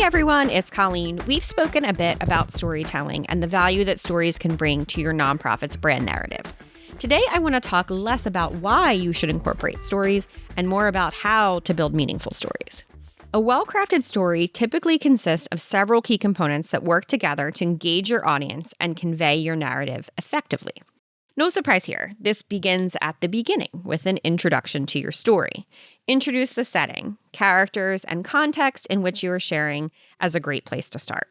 Hey everyone, it's Colleen. We've spoken a bit about storytelling and the value that stories can bring to your nonprofit's brand narrative. Today, I want to talk less about why you should incorporate stories and more about how to build meaningful stories. A well-crafted story typically consists of several key components that work together to engage your audience and convey your narrative effectively. No surprise here, this begins at the beginning with an introduction to your story. Introduce the setting, characters, and context in which you are sharing as a great place to start.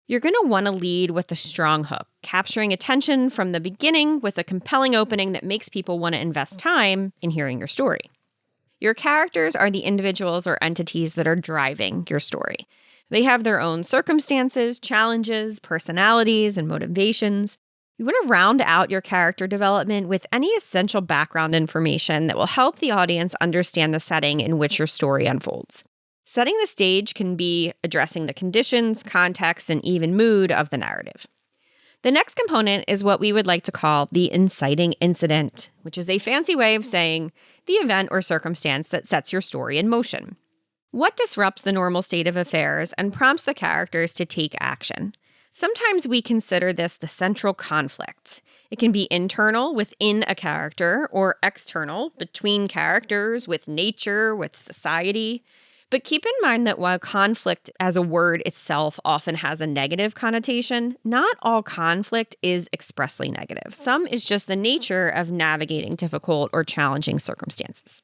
You're going to want to lead with a strong hook, capturing attention from the beginning with a compelling opening that makes people want to invest time in hearing your story. Your characters are the individuals or entities that are driving your story. They have their own circumstances, challenges, personalities, and motivations. You want to round out your character development with any essential background information that will help the audience understand the setting in which your story unfolds. Setting the stage can be addressing the conditions, context, and even mood of the narrative. The next component is what we would like to call the inciting incident, which is a fancy way of saying the event or circumstance that sets your story in motion. What disrupts the normal state of affairs and prompts the characters to take action? Sometimes we consider this the central conflict. It can be internal within a character or external between characters, with nature, with society. But keep in mind that while conflict as a word itself often has a negative connotation, not all conflict is expressly negative. Some is just the nature of navigating difficult or challenging circumstances.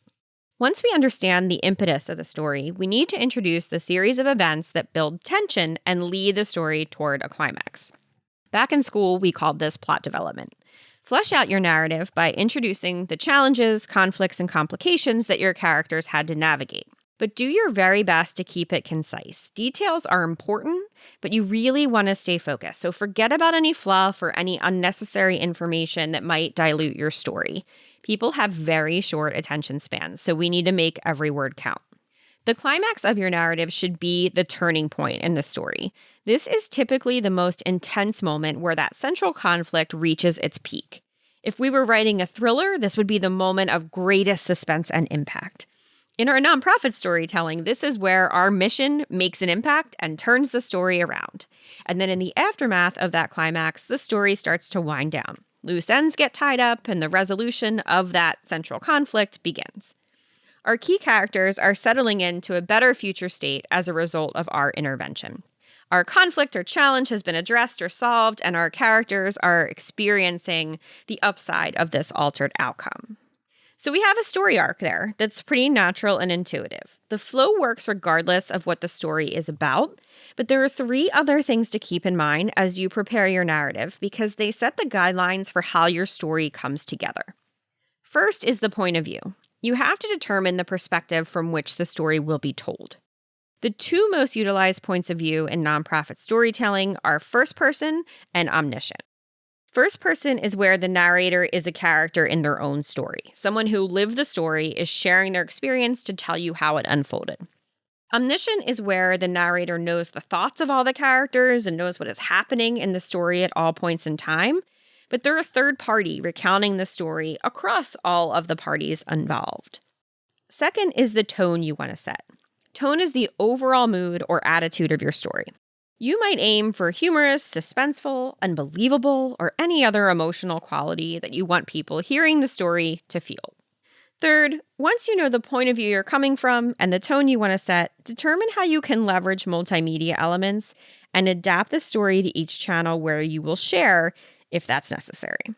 Once we understand the impetus of the story, we need to introduce the series of events that build tension and lead the story toward a climax. Back in school, we called this plot development. Flesh out your narrative by introducing the challenges, conflicts, and complications that your characters had to navigate. But do your very best to keep it concise. Details are important, but you really want to stay focused. So forget about any fluff or any unnecessary information that might dilute your story. People have very short attention spans, so we need to make every word count. The climax of your narrative should be the turning point in the story. This is typically the most intense moment where that central conflict reaches its peak. If we were writing a thriller, this would be the moment of greatest suspense and impact. In our nonprofit storytelling, this is where our mission makes an impact and turns the story around. And then in the aftermath of that climax, the story starts to wind down. Loose ends get tied up, and the resolution of that central conflict begins. Our key characters are settling into a better future state as a result of our intervention. Our conflict or challenge has been addressed or solved, and our characters are experiencing the upside of this altered outcome. So we have a story arc there that's pretty natural and intuitive. The flow works regardless of what the story is about, but there are 3 other things to keep in mind as you prepare your narrative because they set the guidelines for how your story comes together. First is the point of view. You have to determine the perspective from which the story will be told. The 2 most utilized points of view in nonprofit storytelling are first person and omniscient. First person is where the narrator is a character in their own story. Someone who lived the story is sharing their experience to tell you how it unfolded. Omniscient is where the narrator knows the thoughts of all the characters and knows what is happening in the story at all points in time, but they're a third party recounting the story across all of the parties involved. Second is the tone you want to set. Tone is the overall mood or attitude of your story. You might aim for humorous, suspenseful, unbelievable, or any other emotional quality that you want people hearing the story to feel. Third, once you know the point of view you're coming from and the tone you want to set, determine how you can leverage multimedia elements and adapt the story to each channel where you will share if that's necessary.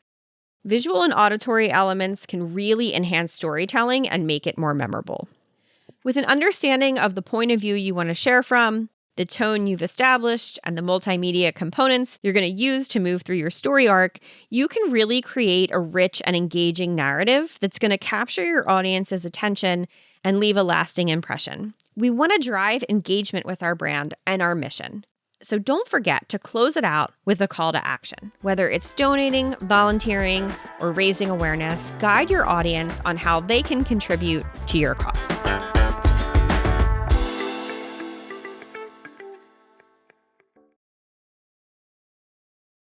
Visual and auditory elements can really enhance storytelling and make it more memorable. With an understanding of the point of view you want to share from, the tone you've established, and the multimedia components you're going to use to move through your story arc, you can really create a rich and engaging narrative that's going to capture your audience's attention and leave a lasting impression. We want to drive engagement with our brand and our mission. So don't forget to close it out with a call to action. Whether it's donating, volunteering, or raising awareness, guide your audience on how they can contribute to your cause.